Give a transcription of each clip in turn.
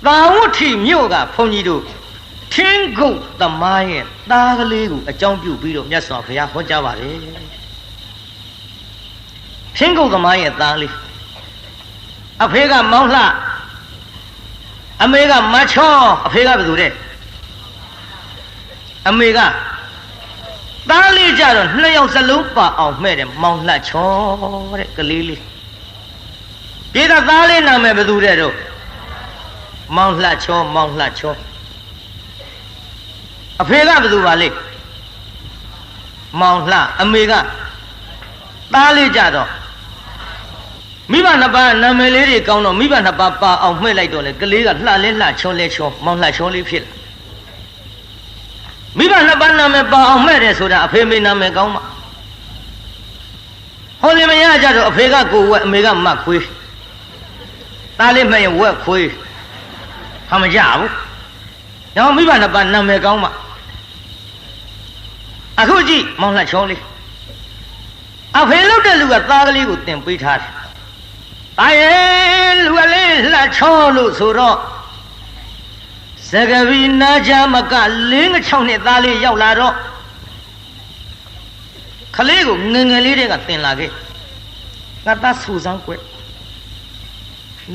သာဝတိမြို့ကဘုန်းကြီးတို့ထင်းကုတ်သမားရဲ့သားကလေးကိုအကြောင်းပြုပြီးတော့မြတ်စွာဘုရားဟောကြားပါတယ်ထင်းကုတ်သမားရဲ့သားလေးအဖေကမောင်လှအမေကမချောအဖေကဘယ်သူတဲ့အမေကသားလေးကြတော့နှစ်ယောက်စလုံးပါအောင်မှဲ့တယ်မောင်လှချောတဲ့ကလေးလေးပြေးသားလေးနာမည်ဘယ်သူတဲ့တော့မောင်လှချောမောင်လှချောအဖေကဘယ်သူပါလဲမောင်လှအမေကသားလေးကြတော့မိဘနှစ်ပါးနာမည်လေးတွေကောင်းတော့မိဘနှစ်ပါးပါအောင်မှဲ့လိုက်တော့လေကလေးကလှလဲလှချောလဲချောမောင်လှချောလေးဖြစ်လာမိဘနှစ်ပါးနာမည်ပါအောင်မှဲ့တယ်ဆိုတာအဖေမေနာမည်ကောင်းမှာဟောလေမရကြတော့အဖေကကိုဝက်အမေကမတ်ခွေးသားလေးမှဲ့ရင်ဝက်ခွေးဟာမကြဘူး။နောက်မိဘနှစ်ပါးနာမည်ကောင်းမှာအခုကြည့်မောင်လှချောလေးအဖေလုပ်တဲ့လူကသားကလေးကိုတင်ပေးထားတယ်။ဒါရဲ့လူကလေးလှချောလို့ဆိုတော့စကဗီနာကြမက6နှစ်သားလေးရောက်လာတော့ခလေးကိုငငယ်လေးတွေကတင်လာခဲ့ငါသားဆူစမ်းကွ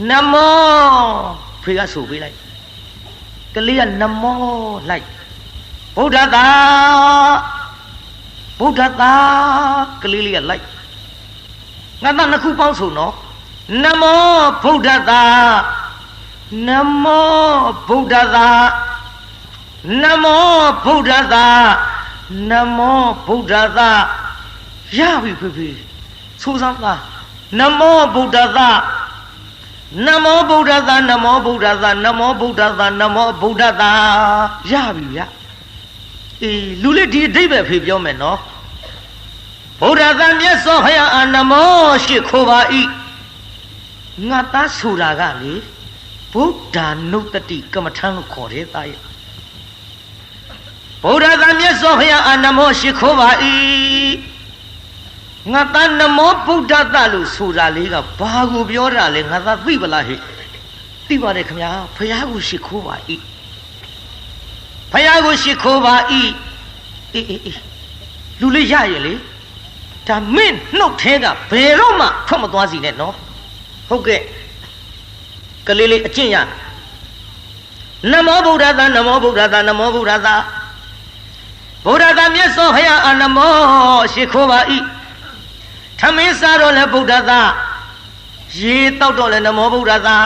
နမောဖေကဆူပေးလိုက်ကလေးကနမောလိုက်ဗုဒ္ဓသာဗုဒ္ဓသာကလေးလေးကလိုက်ငါသားနှစ်ခုပေါင်းဆိုနော်နမောဗုဒ္ဓသာနမောဗုဒ္ဓသာနမောဗုဒ္ဓသာနမောဗုဒ္ဓသာရပြီဖေဆိုစမ်းသားနမောဗုဒ္ဓသာနမောဗုဒ္ဓသာနမောဗုဒ္ဓသာနမောဗုဒ္ဓသာနမောဗုဒ္ဓသာရပြီဗျအေးလူလေးဒီအဓိပ္ပာယ်ဖေပြောမယ်နော်ဗုဒ္ဓသာမြတ်စွာဘုရားအာနမောရှိခိုးပါဤငါသားဆိုတာကလေဗုဒ္ဓနုတ္တိကမ္မထံလို့ခေါ်တယ်သားရဲ့ဗုဒ္ဓသာမြတ်စွာဘုရားအာနမောရှိခိုးပါဤငါသားနမောဗုဒ္ဓတလို့ဆိုတာလေးကဘာကိုပြောတာလဲငါသားသိပလားဟဲ့သိပါတယ်ခင်ဗျာဘုရားကိုရှိခိုးပါဤဘုရားကိုရှိခိုးပါဤအေးလူလေးရရဲ့လေဒါမင်းနှုတ်ထဲကဘယ်တော့မှထွက်မသွားစီနဲ့နော်ဟုတ်ကဲ့ကလေးလေးအကျင့်ရနမောဗုဒ္ဓသာနမောဗုဒ္ဓသာနမောဗုဒ္ဓသာဗုဒ္ဓသာမြတ်စွာဘုရားအာနမောရှိခိုးပါဤထမင်းစားတော့လဲဗုဒ္ဓသာရေတောက်တော့လဲနမောဗုဒ္ဓသာ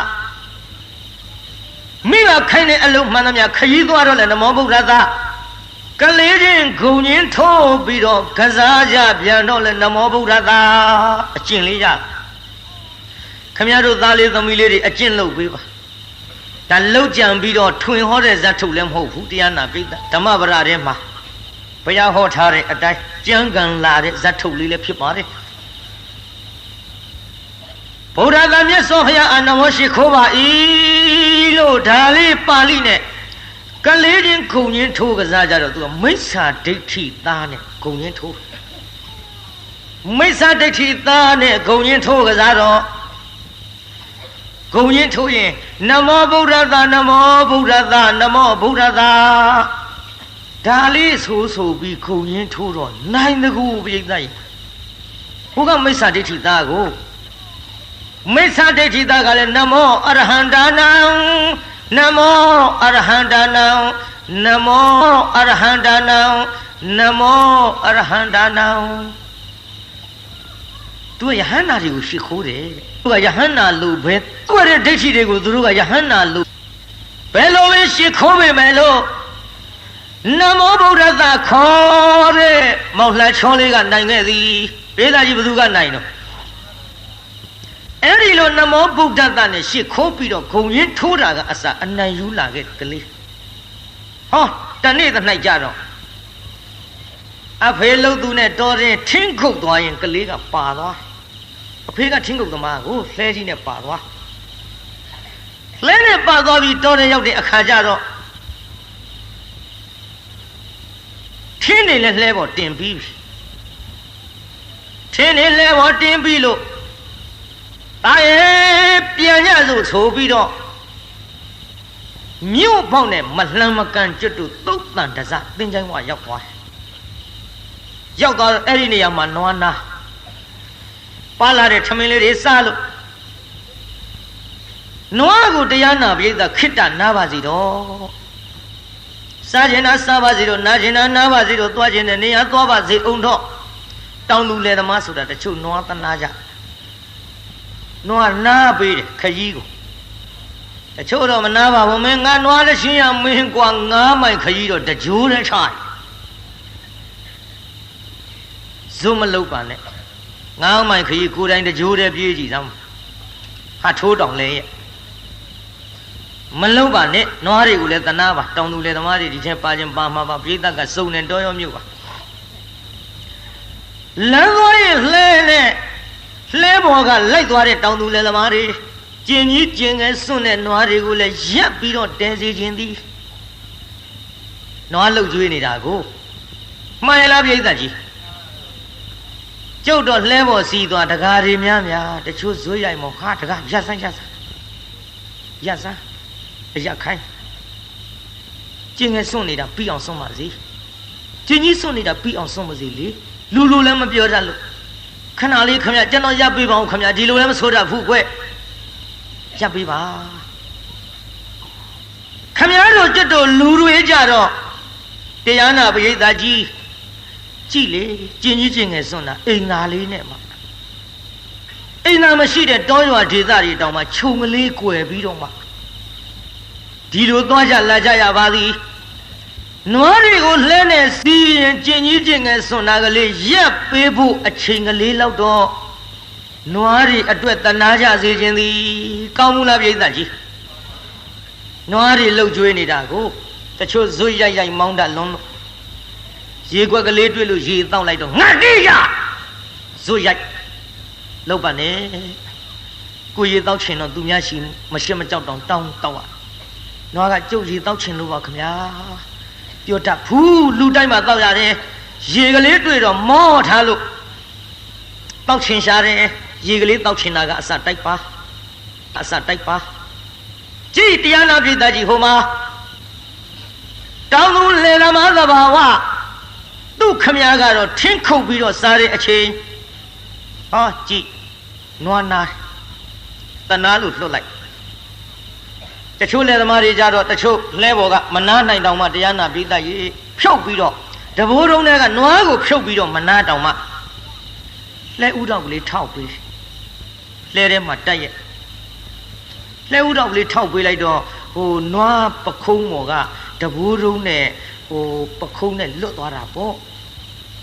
မိဘခိုင်းတဲ့အလုံးမှန်သမျှခရီးသွားတော့လဲနမောဗုဒ္ဓသာကလေးချင်းဂုံချင်းထိုးပြီးတော့ကစားကြပြန်တော့လဲနမောဗုဒ္ဓသာအကျင့်လေးရခင်ဗျားတို့သားလေးသမီးလေးတွေအကျင့်လုပ်ပေးပါဒါလောက်ကြံပြီးတော့ထွင်ဟောတဲ့ဇတ်ထုတ်လည်းမဟုတ်ဘူးတရားနာပိဋကဓမ္မပဒထဲမှာဘုရားဟောထားတဲ့အတိုင်းကြံကံလာတဲ့ဇတ်ထုတ်လေးလည်းဖြစ်ပါတယ်ဗုဒ္ဓသာမြတ်စွာဘုရားအာနမောရှိခိုးပါဤလို့ဒါလေးပါဠိနဲ့ကလေးချင်းဂုံချင်းထိုးကစားကြတော့သူကမိစ္ဆာဒိဋ္ဌိသားနဲ့ဂုံချင်းထိုးမိစ္ဆာဒိဋ္ဌိသားနဲ့ဂုံချင်းထိုးကစားတော့ဂုံချင်းထိုးရင်နမောဗုဒ္ဓသာနမောဗုဒ္ဓသာနမောဗုဒ္ဓသာဒါလေးဆိုပြီးဂုံချင်းထိုးတော့နိုင်တကူပြိဿကြီးဘုကမိစ္ဆာဒိဋ္ဌိသားကိုမိစ္ဆာဒိဋ္ဌိသားကလည်းနမောအရဟံဒါနံနမောအရဟံဒါနံနမောအရဟံဒါနံနမောအရဟံဒါနံသူကယဟန္တာတွေကိုရှိခိုးတယ်သူကယဟန္တာလို့ပဲသူ့ရဲ့ဒိဋ္ဌိတွေကိုသူတို့ကယဟန္တာလို့ဘယ်လိုပဲရှိခိုးပေမဲ့လို့နမောဗုဒ္ဓသာခေါ်တဲ့မောင်လှချောလေးကနိုင်ခဲ့သည်ဒေသကြီးဘယ်သူကနိုင်တော့အဲ့ဒီလိုနမောဗုဒ္ဓသာနဲ့ရှိခိုးပြီးတော့ဂုံရင်းထိုးတာကအစအနိုင်ယူလာခဲ့ကလေးဟောတနေ့တ၌ကြတော့အဖေလို့သူနဲ့တော်ရင်ထင်းခုတ်သွားရင်ကလေးကပါသွားအဖေကထင်းခုတ်သမားကိုလှဲကြီးနဲ့ပါသွားလှဲနဲ့ပါသွားပြီးတော်ရင်ရောက်တဲ့အခါကျတော့ထင်းနေလဲလှဲပေါ်တင်ပြီးထင်းနေလှဲပေါ်တင်ပြီးလို့ဒါရဲ့ပြန်ရလို့ဆိုပြီးတော့ မြို့ပေါက်နဲ့မလှမ်းမကန်ကျွတ်တို့သုတ်တန်တစသင်္ချိုင်းဝရောက်သွားတယ်ရောက်သွားအဲ့ဒီနေရာမှာနွားနာပါလာတဲ့ထမင်းလေးတွေစားလို့နွားကိုတရားနာပြိဿခိတ္တနာပါစီတော့စားခြင်းနာစားပါစီတော့နာခြင်းနာနာပါစီတော့သွားခြင်းနဲ့နေရာသွားပါစေအောင်တော့တောင်လူလေသမားဆိုတာတချို့နွားသနာကြနွားနာပေးတယ်ခကြီးကိုတချို့တော့မနာပါဘူးမင်းငါနွားလည်းရှင်းရမင်းကွာ9မိုင်ခကြီးတော့တကြိုးနဲ့ချတယ်ဇုံမလုပ်ပါနဲ့9မိုင်ခကြီးကိုယ်တိုင်တကြိုးတည်းပြေးကြည့်စမ်းဟာထိုးတောင်လဲရဲ့မလုံးပါနဲ့နွားတွေကိုလည်းတနာပါတောင်သူလည်းသမားတွေဒီထဲပါခြင်းပါမှာပါပြိဿကစုံနေတော်ရောမြို့ပါလမ်းသွားရင်လှဲနဲ့လှဲပေါ်ကလိုက်သွားတဲ့တောင်သူလည်းသမားတွေကျင်ကြီးကျင်ငယ်စွန့်တဲ့နွားတွေကိုလည်းရက်ပြီးတော့တဲစီခြင်းသည်နွားလှုပ်ကြွေးနေတာကိုမှန်ရလားပြိဿကြီးကျုပ်တော့လှဲပေါ်စီးသွားတကားတွေများတချို့ဇွေးရိုက်မောဟာတကားရက်ဆန်းရက်ဆန်းအရက်ခိုင်းကျင်ငယ်စွန့်နေတာပြီးအောင်စွန့်ပါစေကျင်ကြီးစွန့်နေတာပြီးအောင်စွန့်ပါစေလေလူလည်းမပြောတတ်လို့ခဏလေးခမရကျွန်တော်ရပ်ပေးပါဦးခမရဒီလိုလည်းမဆိုတတ်ဘူးကွရပ်ပေးပါခမရတို့ကျွတ်တို့လူတွေကြတော့တရားနာပရိသတ်ကြီးကြည့်လေကျင်ကြီးကျင်ငယ်စွန့်တာအိမ်သာလေးနဲ့မှအိမ်သာမရှိတဲ့တောရွာဒေသတွေတောင်မှခြုံကလေးကွယ်ပြီးတော့မှဒီလိုသွားကြလာကြရပါသည်နွားတွေကိုလှဲနဲ့စီးရင်ကျင်ကြီးကျင်ငယ်စွန့်တာကလေးရက်ပေးဖို့အချိန်ကလေးလောက်တော့နွားတွေအတွက်တနာကြစေခြင်းသည်ကောင်းမှုလားပြိဿကြီးနွားတွေလှုပ်ကြွေးနေတာကိုတချို့ဇွတ်ရိုက်မောင်းတတ်လွန်းလို့ရေခွက်ကလေးတွေ့လို့ရေတောက်လိုက်တော့ငါတိရဇွတ်ရိုက်လှုပ်ပါနဲ့ကိုရေတောက်ချင်တော့သူများရှိမရှက်မကြောက်တောင်တောက်ရနွားကကြုတ်ရေတောက်ချင်လို့ပါခင်ဗျာပြောတတ်ဘူးလူတိုင်းမှာတောက်ရတယ်ရေကလေးတွေ့တော့မောထားလို့တောက်ချင်ရှာတယ်ရေကလေးတောက်ချင်တာကအစတိုက်ပါကြည်တရားနာပြည်သားကြီးဟိုမှာတောင်းသူလေလမသဘာဝသူ့ခမည်းကတော့ထင်းခုတ်ပြီးတော့စားတဲ့အချိန်ဟာကြည်နွားနာတနာလို့လှုပ်လိုက်တချို့လေသမားတွေကြတော့တချို့လဲဘော်ကမနာနိုင်တောင်မှတရားနာပြည်သားကြီးဖြုတ်ပြီးတော့တဘိုးတုံးတွေကနွားကိုဖြုတ်ပြီးတော့မနာတောင်မှလဲဥတော်ကလေးထောက်ပေးလဲထဲမှာတက်ရဲ့လဲဥတော်ကလေးထောက်ပေးလိုက်တော့ဟိုနွားပခုံးမော်ကတဘိုးတုံးနဲ့ဟိုပခုံးနဲ့လွတ်သွားတာပေါ့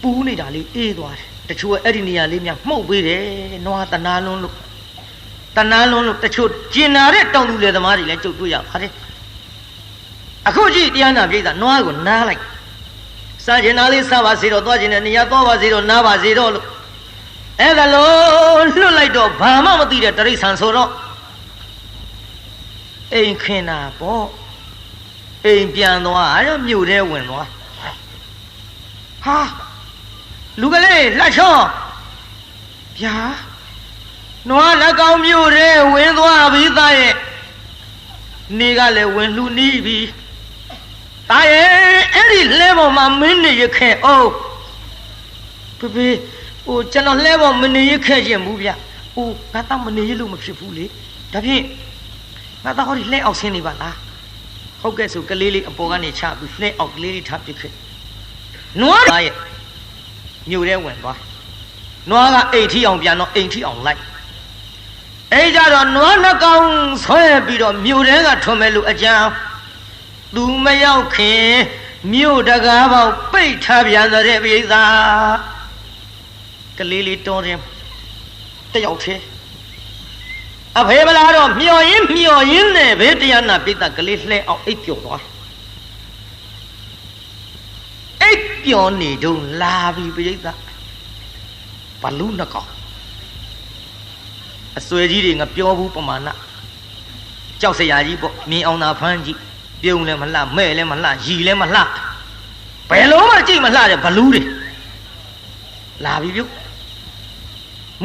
ပူးနေတာလေးအေးသွားတယ်တချို့အဲ့ဒီနေရာလေးများမှုတ်ပေးတယ်နွားတနာလွန်းလို့တချို့ကျင်နာတဲ့တောင်သူလေသမားတွေလည်းကြုတ်တွေ့ရပါတယ်အခုကြည့်တရားနာပြိဿနွားကိုနားလိုက်စားကျင်နာလေးစားပါစေတော့သွားကျင်တဲ့နေရာသွားပါစေတော့နားပါစေတော့လို့အဲ့ဒါလို့လွတ်လိုက်တော့ဘာမှမသိတဲ့တရိษံဆိုတော့အိမ်ခင်းတာပေါ့အိမ်ပြန်သွားအဲ့တော့မြို့ထဲဝင်သွားဟာလူကလေးလှချောဗျာနွားလက်ကောင်မြို့ထဲဝင်သွားပြီသားရဲ့နေကလည်းဝင်လှူနီးပြီသားရဲ့အဲ့ဒီလဲပေါ်မှာမင်းနေရခဲ့အောင်ဖေဟိုကျွန်တော်လဲပေါ်မနေရခဲ့ခြင်းဘူးဗျဟိုငါတော့မနေရလို့မဖြစ်ဘူးလေဒါဖြင့်ငါတော့ဟောဒီလဲအောင်ဆင်းနေပါလားဟုတ်ကဲ့ဆိုကလေးလေးအပေါ်ကနေချပြီးလဲအောင်ကလေးလေးထားပစ်ခဲ့နွားရဲ့မြို့ထဲဝင်သွားနွားကအိမ်ထီအောင်ပြန်တော့အိမ်ထီအောင်လိုက်အဲ့ကြတော့နွားနှကောင်ဆွဲပြီးတော့မြို့ထဲကထွန်မဲ့လူအကြံသူမရောက်ခင်မြို့တကားပေါက်ပိတ်ထားပြန်တဲ့ပိဿာကလေးလေးတွန်းတယ်တယောက်သေးအဖေမလားတော့မျော်ရင်းနဲ့ပဲတရားနာပိဿကလေးလှဲအောင်အိပ်ပျော်သွားအိပ်ပျော်နေတော့လာပြီပိဿဘလူးနှကောင်အစွဲကြီးတွေငါပြောဘူးပမာဏကြောက်စရာကြီးပေါ့မြင်အောင်သာဖမ်းကြည့်ပြုံးလည်းမလှမဲ့လည်းမလှရီလည်းမလှဘယ်လုံးမှကြည့်မလှတဲ့ဘလူးတွေလာပြီပြုတ်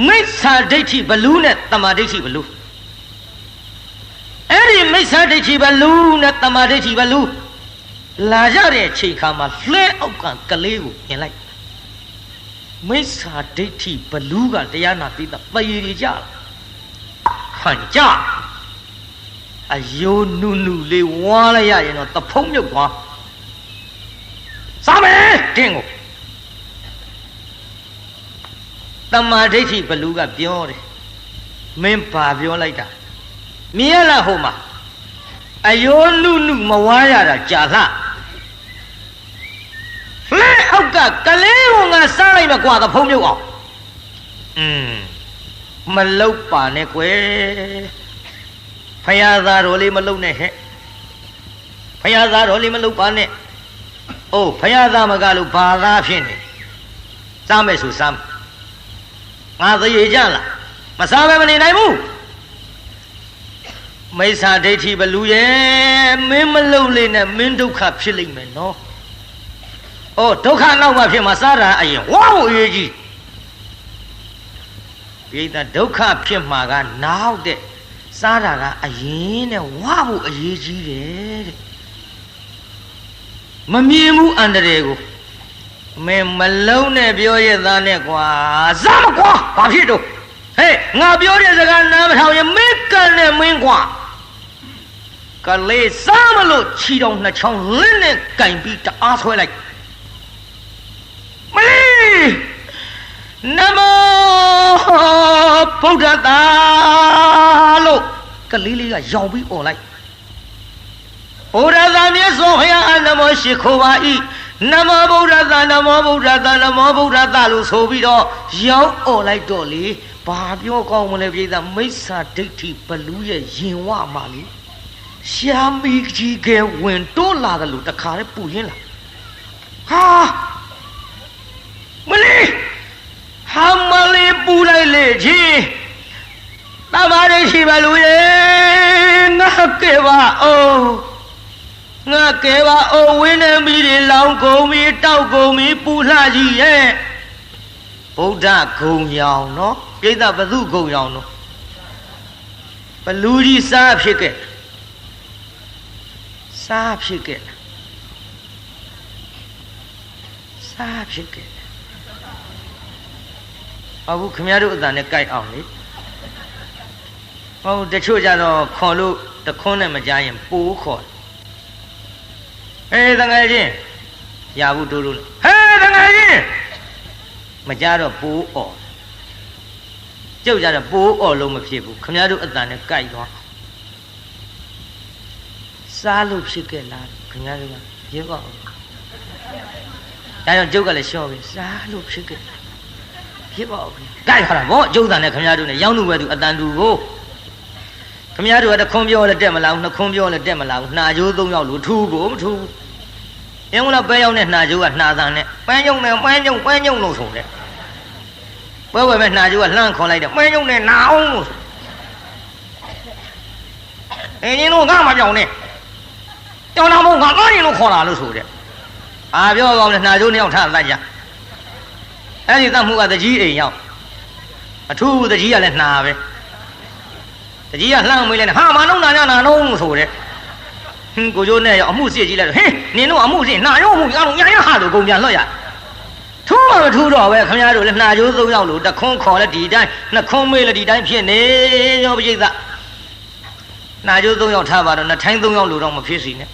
မိစ္ဆာဒိဋ္ဌိဘလူးနဲ့တမာဒိဋ္ဌိဘလူးအဲ့ဒီ မိစ္ဆာဒိဋ္ဌိဘလူနဲ့တမာဒိဋ္ဌိဘလူလာရတဲ့အချိန်ခါမှာလှဲအောက်ကကလေးကိုမြင်လိုက်မိစ္ဆာဒိဋ္ဌိဘလူကတရားနာပြီးသားပယီကြခံကြအယိုးနုနုလေးဝါလိုက်ရရင်တော့တဖုံးမြုပ်သွားစားမယ်တင်းကိုတမာဒိဋ္ဌိဘလူကပြောတယ်မင်းဘာပြောလိုက်တာမြင်ရလားဟိုမှာအယိုးနုနုမဝါရတာကြာလှလဲအောက်ကကလေးကိုငါစားလိုက်မကွာတဖုံးမြုပ်အောင်မလုတ်ပါနဲ့ကွယ်ဖယားသားတော်လေးမလုတ်နဲ့ဟဲ့ဖယားသားတော်လေးမလုတ်ပါနဲ့အိုးဖယားသားမကလို့ဘာသာဖြစ်နေစားမယ်ဆိုစားငါသေကြလားမစားပဲမနေနိုင်ဘူးမိစ္ဆာဒိဋ္ဌိဘလူရဲ့မင်းမလုတ်လေးနဲ့မင်းဒုက္ခဖြစ်လိမ့်မယ်နော်ဩဒုက္ခနောက်မှဖြစ်မှာစားတာအရင်ဝါဖို့အရေးကြီးပိဋကဒုက္ခဖြစ်မှာကနောက်တဲ့စားတာကအရင်နဲ့ဝါဖို့အရေးကြီးတယ်တဲ့မမြင်ဘူးအန္တရာယ်ကိုမင်းမလုံးနဲ့ပြောရသားနဲ့ကွာစားမကွာဘာဖြစ်တော့ဟဲ့ငါပြောတဲ့စကားနားမထောင်ရင်မင်းကန်နဲ့မင်းကွာကလေးစားမလို့ခြီတော်နှစ်ချောင်းလင်းနဲ့ကင်ပြီးတအားဆွဲလိုက်မလေးနမောဗုဒ္ဓတာလို့ကလေးလေးကရောင်ပြီးអော်လိုက်ဘုရားသာမြတ်စွာဘုရားအနမောရှိခိုးပါ၏နမောဗုဒ္ဓတာနမောဗုဒ္ဓတာနမောဗုဒ္ဓတာလို့ဆိုပြီးတော့ရောင်អော်လိုက်တော့လေဘာပြောကောင်းမလဲပြည်သားမိစ္ဆာဒိဋ္ဌိဘလူရဲ့ရင်ဝမှာလေရှာမီကြီးကဝင်တိုးလာတယ်လို့တခါတည်းပူရင်းလာဟာမလေးဟာမလေးပူလိုက်လေချင်းတမားရှိဘလူရဲ့ငါကဲပါအောင်ငါကဲပါအောင်ဝင်းနေပြီတွေလောင်းကုန်ပြီတောက်ကုန်ပြီပူလှကြီးရဲ့ဗုဒ္ဓဂုံရောင်နော်ပြိဿဘသူဂုံရောင်နော်ဘလူကြီးစားဖြစ်ခဲ့စားဖြစ်ခဲ့စားဖြစ်ခဲ့အခုခင်ဗျားတို့အတန်နဲ့ကြိုက်အောင်လေဟုတ်တချို့ကြတော့ခေါ်လို့တခွန်းနဲ့မကြားရင်ပိုးခေါ်ဟေးတငယ်ချင်းရဘူးတိုးလို့ဟေးတငယ်ချင်းမကြားတော့ပိုးអော်ကျုပ်ကြတော့ပိုးអော်လို့မဖြစ်ဘူးခင်ဗျားတို့အတန်နဲ့ကြိုက်သွားစားလို့ဖြစ်ခဲ့လားခင်ဗျားတို့ကရေကောက်ဒါကြောင့်ကျုပ်ကလည်းရှော့ပြီစားလို့ဖြစ်ခဲ့ဖြစ်ပါဦးကြိုက်ခါတာဗောကျုပ်တန်နဲ့ခင်ဗျားတို့နဲ့ရောင်းလူပဲသူအတန်တူကိုခင်ဗျားတို့ကတခွန်းပြောလည်းတက်မလာဘူးနှစ်ခွန်းပြောလည်းတက်မလာဘူးနှာကြိုး၃ယောက်လို့ထူကိုမထူဘူးအင်းကလည်းပဲရောက်နဲ့နှာကြိုးကနှာတန်နဲ့ပန်းညုံနဲ့ပန်းညုံလို့ဆိုတယ်ပွဲဝဲမဲ့နှာကြိုးကလှမ်းခေါ်လိုက်တယ်ပန်းညုံနဲ့နှာအောင်လို့အင်းကြီးတို့ငါမပြောင်းနဲ့ကြောင်တော်မငါကားရင်လို့ခေါ်လာလို့ဆိုတယ်အာပြောကောင်းတယ်နှာကြိုးနှစ်ယောက်ထားလိုက်ကြအဲ့ဒီတတ်မှုကတကြီးအိမ်ရောက်အထူးတကြီးကလည်းနှာပဲတကြီးကလှမ်းမေးလိုက်ဟာမနှုံးနာညနာနှုံးလို့ဆိုတယ်ဟင်းကိုကျိုးနဲ့ရောအမှုစစ်ကြီးလိုက်တော့ဟင်းနင်တို့အမှုစစ်နာရောအမှုအားလုံးညာရဟာလို့ကုန်ပြန်လွှတ်ရထူးမှမထူးတော့ပဲခင်ဗျားတို့လည်းနှာကြိုး၃ယောက်လို့တခွန်းခေါ်လဲဒီတိုင်းနှစ်ခွန်းမေးလဲဒီတိုင်းဖြစ်နေရောပိဋကနှာကြိုး၃ယောက်ထားပါတော့နှစ်ထိုင်း၃ယောက်လို့တော့မဖြစ်စီနဲ့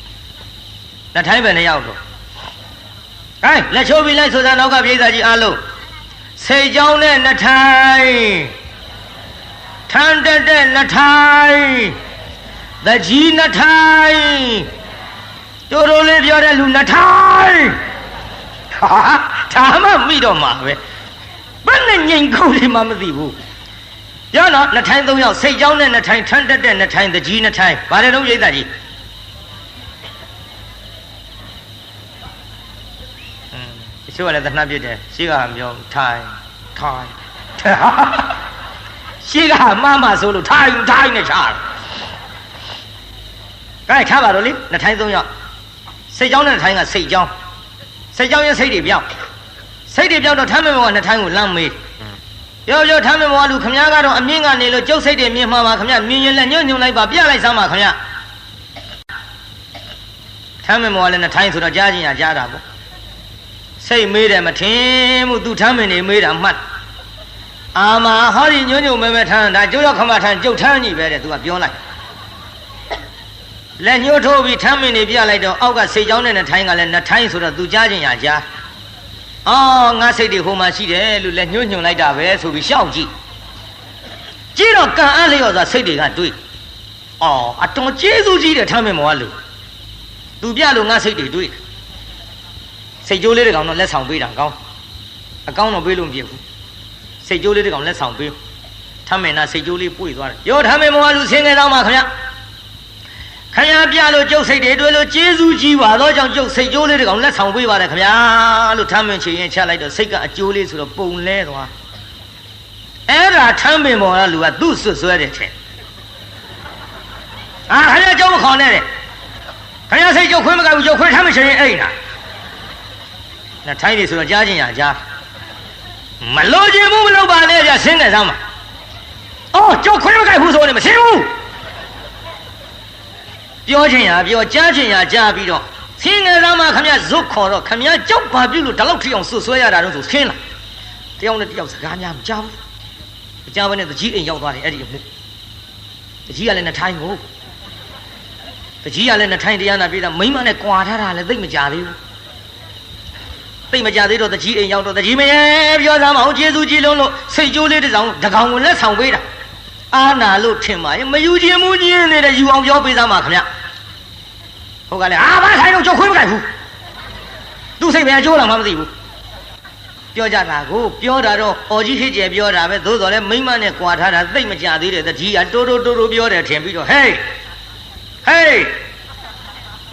နှစ်ထိုင်းပဲ2ယောက်တော့ဟဲ့လက်ချိုးပြီးလိုက်ဆိုတာနောက်ကပိဋကကြီးအားလုံးစိတ်ကြောင်းနဲ့နှစ်ထိုင်းထန်တက်တဲ့နှစ်ထိုင်းတကြီးနှစ်ထိုင်းတို့တို့လေးပြောတဲ့လူနှစ်ထိုင်းဟာဒါမှမိတော့မှာပဲဘယ်နဲ့ငိမ်ခုတ်လေးမှမသိဘူးရောနော်နှစ်ထိုင်း၃ယောက်စိတ်ကြောင်းနဲ့နှစ်ထိုင်းထန်တက်တဲ့နှစ်ထိုင်းတကြီးနှစ်ထိုင်းဗါတယ်တော့ရိတ်သားကြီးတချို့ကလည်းသနှပ်ပြစ်တယ်ရှိကပြောထိုင်းရှိကမဆိုလို့ထိုင်းနဲ့ချားကဲထားပါတော့လေနှစ်ထိုင်း၃ယောက်စိတ်ကြောင်းနဲ့နှစ်ထိုင်းကစိတ်ကြောင်းရဲ့စိတ်တွေပြောင်းတော့ထမ်းမေမောကနှစ်ထိုင်းကိုလမ်းမေးပြောထမ်းမေမောကလူခမည်းကတော့အမြင့်ကနေလို့ကျုပ်စိတ်တွေမြင်မှာပါခမည်းမြင်ရင်လည်းညွန့်လိုက်ပါပြလိုက်စမ်းပါခမည်း မ်းမင်မောလည်းနဲ့ထိုင်းဆိုတော့ကြားချင်းရကြားတာပေါ့စိတ်မေးတယ်မထင်ဘူးသူထမ်းမင်နေမေးတာမှတ်အာမဟောဒီညွန့်ညွန့်မဲမဲထမ်းဒါကျိုးရောက်ခမထမ်းကျုပ်ထမ်းကြီးပဲတဲ့သူကပြောလိုက်လက်ညှိုးထိုးပြီးထမ်းမင်နေပြလိုက်တော့အောက်ကစိတ်ကြောင်းနဲ့ထိုင်းကလည်းနဲ့ထိုင်းဆိုတော့သူကြားချင်းရကြားအော်ငါစိတ်တွေဟိုမှာရှိတယ်လို့လက်ညှိုးညွန့်လိုက်တာပဲဆိုပြီးရှောက်ကြည့်ကြည့်တော့ကံအားလျော်စွာစိတ်တွေကတွေးအော်အတော်ကျေးဇူးကြီးတယ်ထမ်းမင်မောကလို့သူပြလို့ငါစိတ်တွေတွေးစိတ်ကြိုးလေးတကောင်တော့လက်ဆောင်ပေးတာကောင်းအကောင်းတော့ပေးလို့မဖြစ်ဘူးစိတ်ကြိုးလေးတကောင်လက်ဆောင်ပေးထမ်းမင်နာစိတ်ကြိုးလေးပွေသွားတယ်ရောထမ်းမင်မောကလူဆင်းငယ်တော့မှခင်ဗျခင်ဗျာပြလို့ကျုပ်စိတ်တွေတွေးလို့ကျေးဇူးကြီးပါတော့ကြောင့်ကျုပ်စိတ်ကြိုးလေးတကောင်လက်ဆောင်ပေးပါတယ်ခင်ဗျာလို့ထမ်းမင်ချင်ရင်ချလိုက်တော့စိတ်ကအကျိုးလေးဆိုတော့ပုံလဲသွားအဲ့ဒါထမ်းမင်မောကလူကသူ့ဆွဆွဲတယ်တဲ့အာခင်ဗျာကျုပ်မခေါ်နဲ့တဲ့ခင်ဗျာစိတ်ကျုပ်ခွင်းမကဘူးကျုပ်ခွင်းထမ်းမင်ချင်ရင်အဲ့နာနဲ့ထိုင်းနေဆိုတော့ကြားချင်းရကြားမလို့ခြင်းဘူးမလို့ပါနဲ့ဗျဆင်းနေစမ်းပါအော်ကြောက်ခွဲမကြိုက်ဘူးဆိုနေမဆင်းဘူးပြောချင်းရပြောကြားချင်းရကြားပြီးတော့ဆင်းနေစမ်းပါခမရဇွတ်ခေါ်တော့ခမရကြောက်ပါပြုလို့ဒီလောက်ထိအောင်ဆွဆွဲရတာတော့ဆိုဆင်းလာတယောက်နဲ့တယောက်စကားများမကြားဘူးမကြားဘဲနဲ့တကြီးအိမ်ရောက်သွားတယ်အဲ့ဒီအမှုတကြီးကလည်းနဲ့ထိုင်းကိုတကြီးကလည်းနဲ့ထိုင်းတရားနာပြေးတာမိမနဲ့ကွာထားတာလည်းသိမကြသေးဘူးသိမကြသေးတော့တကြီးအိမ်ရောက်တော့တကြီးမရဲ့ပြောသားမအောင်ကျေးဇူးကြီးလုံးလို့စိတ်ကြိုးလေးတစ်စောင်တကောင်ကိုလက်ဆောင်ပေးတာအာနာလို့ထင်ပါရဲ့မယူခြင်းမူကြီးနေတဲ့ယူအောင်ပြောပေးသားမှာခင်ဗျဟုတ်ကလည်းအာဘာဆိုင်တော့ကြောက်ခွေးမကြိုက်ဘူးသူစိတ်ပဲအကျိုးတော်မှမသိဘူးပြောကြတာကိုပြောတာတော့အော်ကြီးဟစ်ကျယ်ပြောတာပဲသို့တော်လည်းမိမနဲ့ကွာထားတာသိမကြသေးတဲ့တကြီးကတိုးတိုးတိုးတိုးပြောတယ်ထင်ပြီးတော့ဟေး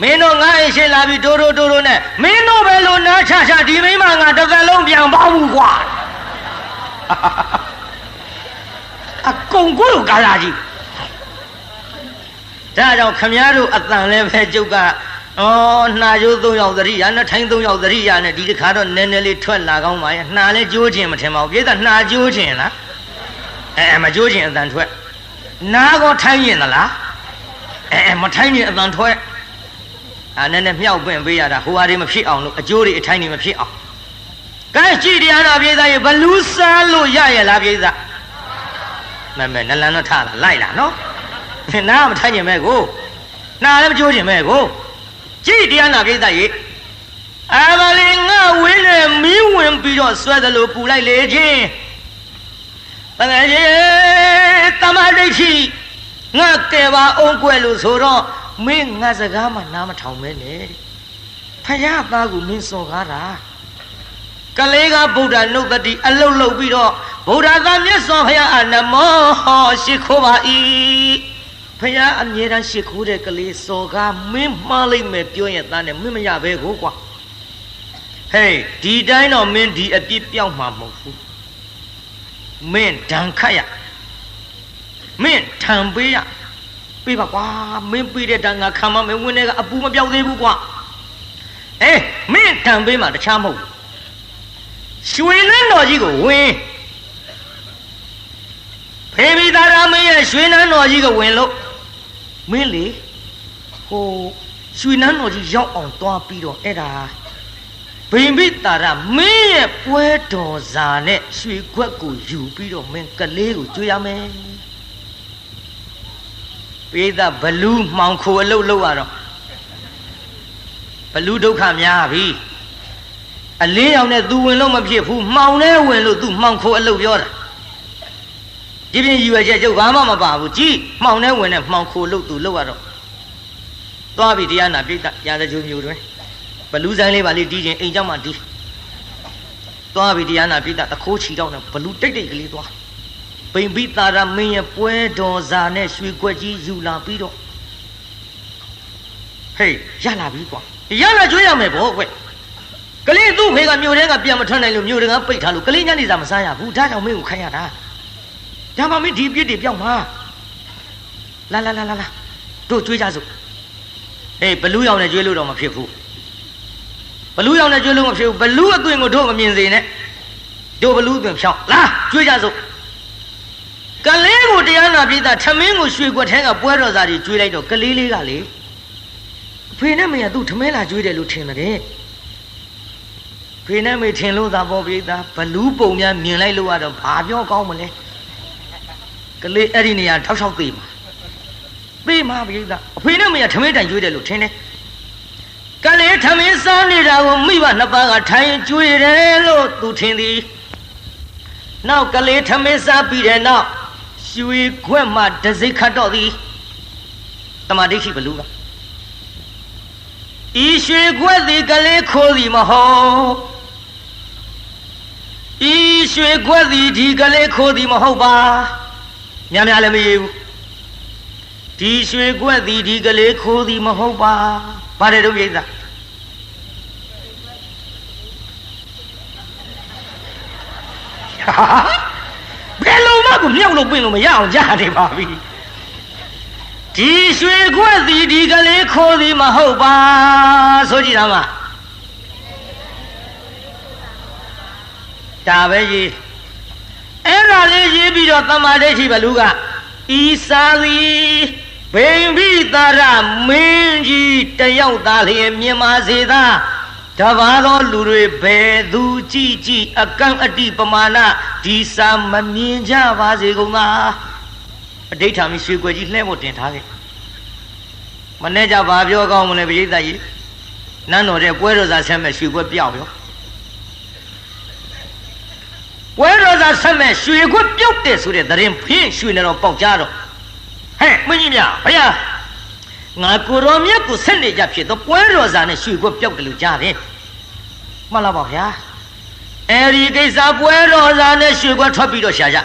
မင်းတို့ငါ့အိမ်ရှိလာပြီးတိုးတိုးတိုးတိုးနဲ့မင်းတို့ပဲလို့နားချချဒီမိမငါတစ်သက်လုံးပြန်ပေါင်းဘူးကွာအကုန်ကိုလိုကားလာကြီးဒါကြောင့်ခမည်းတော်အတန်လည်းပဲကျုပ်ကနှာကျိုး3ယောက်သတိရနဲ့ထိုင်း3ယောက်သတိရနဲ့ဒီတစ်ခါတော့နည်းနည်းလေးထွက်လာကောင်းပါရဲ့နှာလဲကျိုးခြင်းမထင်ပါဘူးပြေးတာနှာကျိုးခြင်းလားမကျိုးခြင်းအတန်ထွက်နားကောထိုင်းရင်သလားမထိုင်းရင်အတန်ထွက်နည်းနည်းမြောက်ပင့်ပေးရတာဟိုဟာတွေမဖြစ်အောင်လို့အကျိုးတွေအထိုင်းတွေမဖြစ်အောင်ကဲကြည့်တရားတော်ပြေးသားရေဘလူးစားလို့ရရလားပြေးသားမဲနလန်တော့ထားလာလိုက်လာနော်နားမထိုင်းကျင်မဲ့ကိုနားလည်းမကျိုးကျင်မဲ့ကိုကြည့်တရားတော်ပြေးသားရေအမလေးငါဝင်းနဲ့မီးဝင်ပြီးတော့ဆွဲသလိုပူလိုက်လေချင်းတကယ်ကြီးတမဒိဋ္ဌိငါကဲပါအောင်ကွယ်လို့ဆိုတော့မင်းငါစကားမှနားမထောင်မဲနဲ့ဖယားသားကိုမင်းစော်ကားတာကလေးကဗုဒ္ဓနုတ်တိအလုတ်လုတ်ပြီးတော့ဗုဒ္ဓသာမြတ်စွာဘုရားအနမောရှိခိုးပါ၏ဖယားအမြဲတမ်းရှိခိုးတဲ့ကလေးစော်ကားမင်းမှားလိုက်မယ်ပြောရင်သားနဲ့မင်းမရပဲကိုကွာဟေးဒီတိုင်းတော့မင်းဒီအပြစ်ပြောက်မှာမဟုတ်ဘူးမင်းဒဏ်ခတ်ရမင်းထံပေးရပေးပါကွာမင်းပေးတဲ့တန်ငါခံမမယ်ဝင်နေကအပူမပြောက်သေးဘူးကွာမင်းထံပေးမှာတခြားမဟုတ်ရွှေနန်းတော်ကြီးကိုဝင်ဖေဘီသာရမင်းရဲ့ရွှေနန်းတော်ကြီးကိုဝင်လို့မင်းလေဟိုရွှေနန်းတော်ကြီးရောက်အောင်သွားပြီးတော့အဲ့ဒါဗိမိတာရမင်းရဲ့ပွဲတော်စာနဲ့ရွှေခွက်ကိုယူပြီးတော့မင်းကလေးကိုကျွေးရမယ်ပိသဘလူးမှောင်ခိုအလုတ်လောက်ရတော့ဘလူးဒုက္ခများပြီအလင်းရောင်နဲ့သူဝင်လို့မဖြစ်ဘူးမှောင်နဲ့ဝင်လို့သူမှောင်ခိုအလုတ်ပြောတာဒီပြင်ယူရချက်ကျုပ်ဘာမှမပါဘူးကြည့်မှောင်နဲ့ဝင်နဲ့မှောင်ခိုလို့သူလောက်ရတော့သွားပြီတရားနာပိသရာဇဂျိုမျိုးတွင်ဘလူးဆိုင်လေးပါလေးတီးခြင်းအိမ်ကြောင့်မှတီးသွားပြီတရားနာပိသတခိုးချီတော့နဲ့ဘလူးတိတ်တိတ်ကလေးသွားဗိမိတာရမင်းရဲ့ပွဲတော်စာနဲ့ရွှေကွက်ကြီးယူလာပြီးတော့ဟေးရလာပြီကွာရလာကျွေးရမယ်ဗောကွကလေးသူ့ဖေကမြို့ထဲကပြန်မထွက်နိုင်လို့မြို့တကပိတ်ထားလို့ကလေးညနေစာမစားရဘူးဒါကြောင့်မင်းကိုခိုင်းရတာဒါမှမင်းဒီပြစ်တွေပြောင်းမှာလာတို့ကျွေးကြစို့ဘလူးရောင်နဲ့ကျွေးလို့တော့မဖြစ်ဘူးဘလူးရောင်နဲ့ကျွေးလို့မဖြစ်ဘူးဘလူးအသွင်ကိုတို့မမြင်စေနဲ့တို့ဘလူးအသွင်ဖြောင်းလာကျွေးကြစို့ကလေးကိုတရားနာပြတာထမင်းကိုရွှေကွက်ထဲကပွဲတော်စာတွေကျွေးလိုက်တော့ကလေးလေးကလေ ဖေနဲ့မေကသူ့ထမဲလာကျွေးတယ်လို့ထင်တယ်ဖေနဲ့မေထင်လို့သာပေါ်ပြေးသားဘလူးပုံများမြင်လိုက်လို့ကတော့ဘာပြောကောင်းမလဲကလေးအဲ့ဒီနေရာထောက်သေးမှာပြေးမှာပြေးသားအဖေနဲ့မေကထမဲတိုင်ကျွေးတယ်လို့ထင်တယ်ကလေးထမင်းစားနေတာကိုမိဘနှစ်ပါးကထိုင်ကျွေးတယ်လို့သူထင်သည်နောက်ကလေးထမင်းစားပြီးတဲ့နောက်ရွှေခွက်မှတစိခတ်တော့သည်တမဒိဋ္ဌိဘလူကဤရွှေခွက်သည်ကလေးခိုးသည်မဟုတ်ဤရွှေခွက်သည်ဒီကလေးခိုးသည်မဟုတ်ပါများများလည်းမရဘူးဒီရွှေခွက်သည်ဒီကလေးခိုးသည်မဟုတ်ပါပါတယ်တို့ပြိဿဘယ်လိုမှကိုမြောက်လို့ပင်လို့မရအောင်ကြားနေပါပြီဒီရွှေခွက်သည်ဒီကလေးခိုးသည်မဟုတ်ပါဆိုကြည့်တာမှာဒါပဲရေးအဲ့ဒါလေးရေးပြီးတော့သမာဓိရှိဘလူကဤစာသည်ဘိမ္ပိသာရမင်းကြီးတယောက်သားလျင်မြင်ပါစေသာတပါးသောလူတွေဘယ်သူကြည့်ကြည့်အကန့်အတိပမာဏဒီစာမမြင်ကြပါစေကုန်သာအဋ္ဌာမိရွှေကွယ်ကြီးလှဲဖို့တင်ထားခဲ့မနေ့ကဘာပြောကောင်းမလဲပရိသတ်ကြီးနန်းတော်တဲ့ပွဲတော်စာဆက်မဲ့ရွှေကွက်ပြောက်ရောပွဲတော်စာဆက်မဲ့ရွှေကွက်ပြုတ်တယ်ဆိုတဲ့သတင်းဖြင့်ရွှေနေတော်ပေါက်ကြတော့ဟဲ့မင်းကြီးများဘုရားငါကိုရောမြတ်ကိုဆက်နေကြဖြစ်တော့ပွဲတော်စာနဲ့ရွှေကွက်ပြောက်တယ်လို့ကြားတယ်မှန်လားပါဗျာအဲဒီကိစ္စပွဲတော်စာနဲ့ရွှေကွက်ထွက်ပြီးတော့ရှာကြ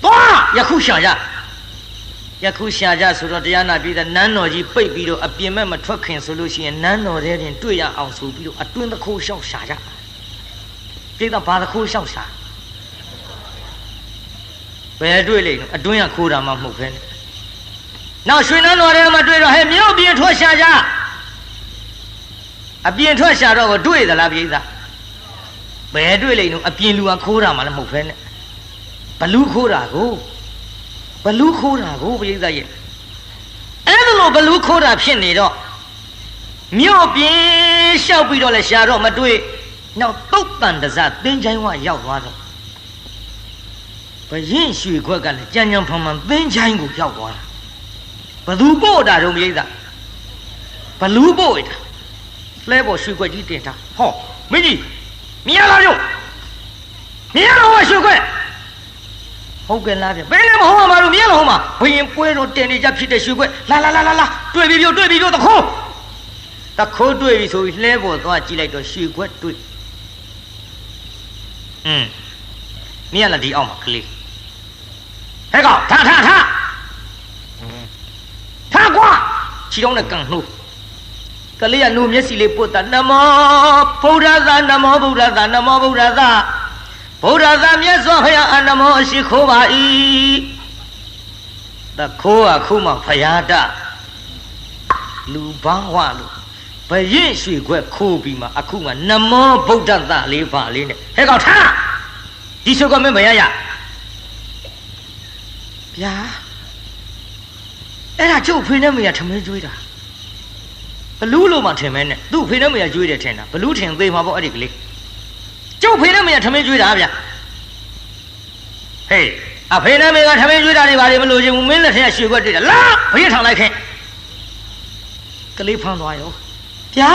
သွားယခုရှာကြယခုရှာကြဆိုတော့တရားနာပြည်တဲ့နန်းတော်ကြီးပိတ်ပြီးတော့အပြင်မဲ့မထွက်ခင်ဆိုလို့ရှိရင်နန်းတော်ထဲတင်တွေ့ရအောင်ဆိုပြီးတော့အတွင်းတစ်ခိုးလျှောက်ရှာကြပြည်တော့ဘာတစ်ခိုးလျှောက်ရှာဘယ်တွေ့လိမ့်နော်အတွင်းကခိုးတာမှမဟုတ်ပဲနောက်ရွှေနန်းတော်ထဲမှာတွေ့တော့ဟဲ့မြို့ပြင်ထွက်ရှာကြအပြင်ထွက်ရှာတော့ကိုတွေ့သလားပြည်သားဘယ်တွေ့လိမ့်နော်အပြင်လူကခိုးတာမှလည်းမဟုတ်ပဲနဲ့ဘလူးခိုးတာကိုဘလူးခိုးတာကိုပရိသတ်ရဲ့အဲ့လိုဘလူးခိုးတာဖြစ်နေတော့မြို့ပြင်လျှောက်ပြီးတော့လဲရှာတော့မတွေ့နောက်တုတ်တန်တစသင်းချိုင်းဝရောက်သွားတော့ဘရင်ရွှေခွက်ကလည်းကြံကြံဖန်ဖန်သင်းချိုင်းကိုရောက်သွားတာဘသူပို့တာတော့ပရိသတ်ဘလူးပို့တာလဲပေါ်ရွှေခွက်ကြီးတင်ထားဟောမင်းကြီးမြင်ရလားရောမြင်ရတော့ရွှေခွက်ဟုတ်ကဲ့လားဗျဘယ်နဲ့မဟုတ်မှာလို့မြင်လို့ဟုတ်မှာဘရင်ပွဲတော့တင်နေကြဖြစ်တဲ့ရွှေခွက်လာတွေ့ပြီပြောတခိုးတွေ့ပြီဆိုပြီးလှဲပေါ်သွားကြည့်လိုက်တော့ရွှေခွက်တွေ့မြင်ရလားဒီအောက်မှာကလေးဟဲ့ကောင်ထားကွာချီတော့နဲ့ကန်နှိုးကလေးကနှိုးမျက်စိလေးပုတ်တာနမောဗုဒ္ဓသာနမောဗုဒ္ဓသာနမောဗုဒ္ဓသာဗုဒ္ဓသာမြတ်စွာဘုရားအနမောရှိခိုးပါ၏တခိုးအခုမှဖယားတလူဘာဝလို့ဘရင်ရွှေခွက်ခိုးပြီးမှအခုမှနမောဗုဒ္ဓသာလေးပါလေးနဲ့ဟဲ့ကောင်ထားဒီရွှေခွက်မင်းဘယ်ရဗျာအဲ့ဒါကျုပ်ဖေနဲ့မေကထမင်းကျွေးတာဘလူးလို့မှထင်မဲနဲ့သူ့ဖေနဲ့မေကကျွေးတယ်ထင်တာဘလူးထင်သေးမှာပေါ့အဲ့ဒီကလေးကျုပ်ဖေနဲ့မေကထမင်းကျွေးတာဗျဟေးအဖေနဲ့မေကထမင်းကျွေးတာတွေဘာတွေမလို့ချင်ဘူးမင်းလက်ထက်ကရွှေခွက်တွေ့တာလာဘရင်ထောင်လိုက်ခဲ့ကလေးဖမ်းသွားရောဗျာ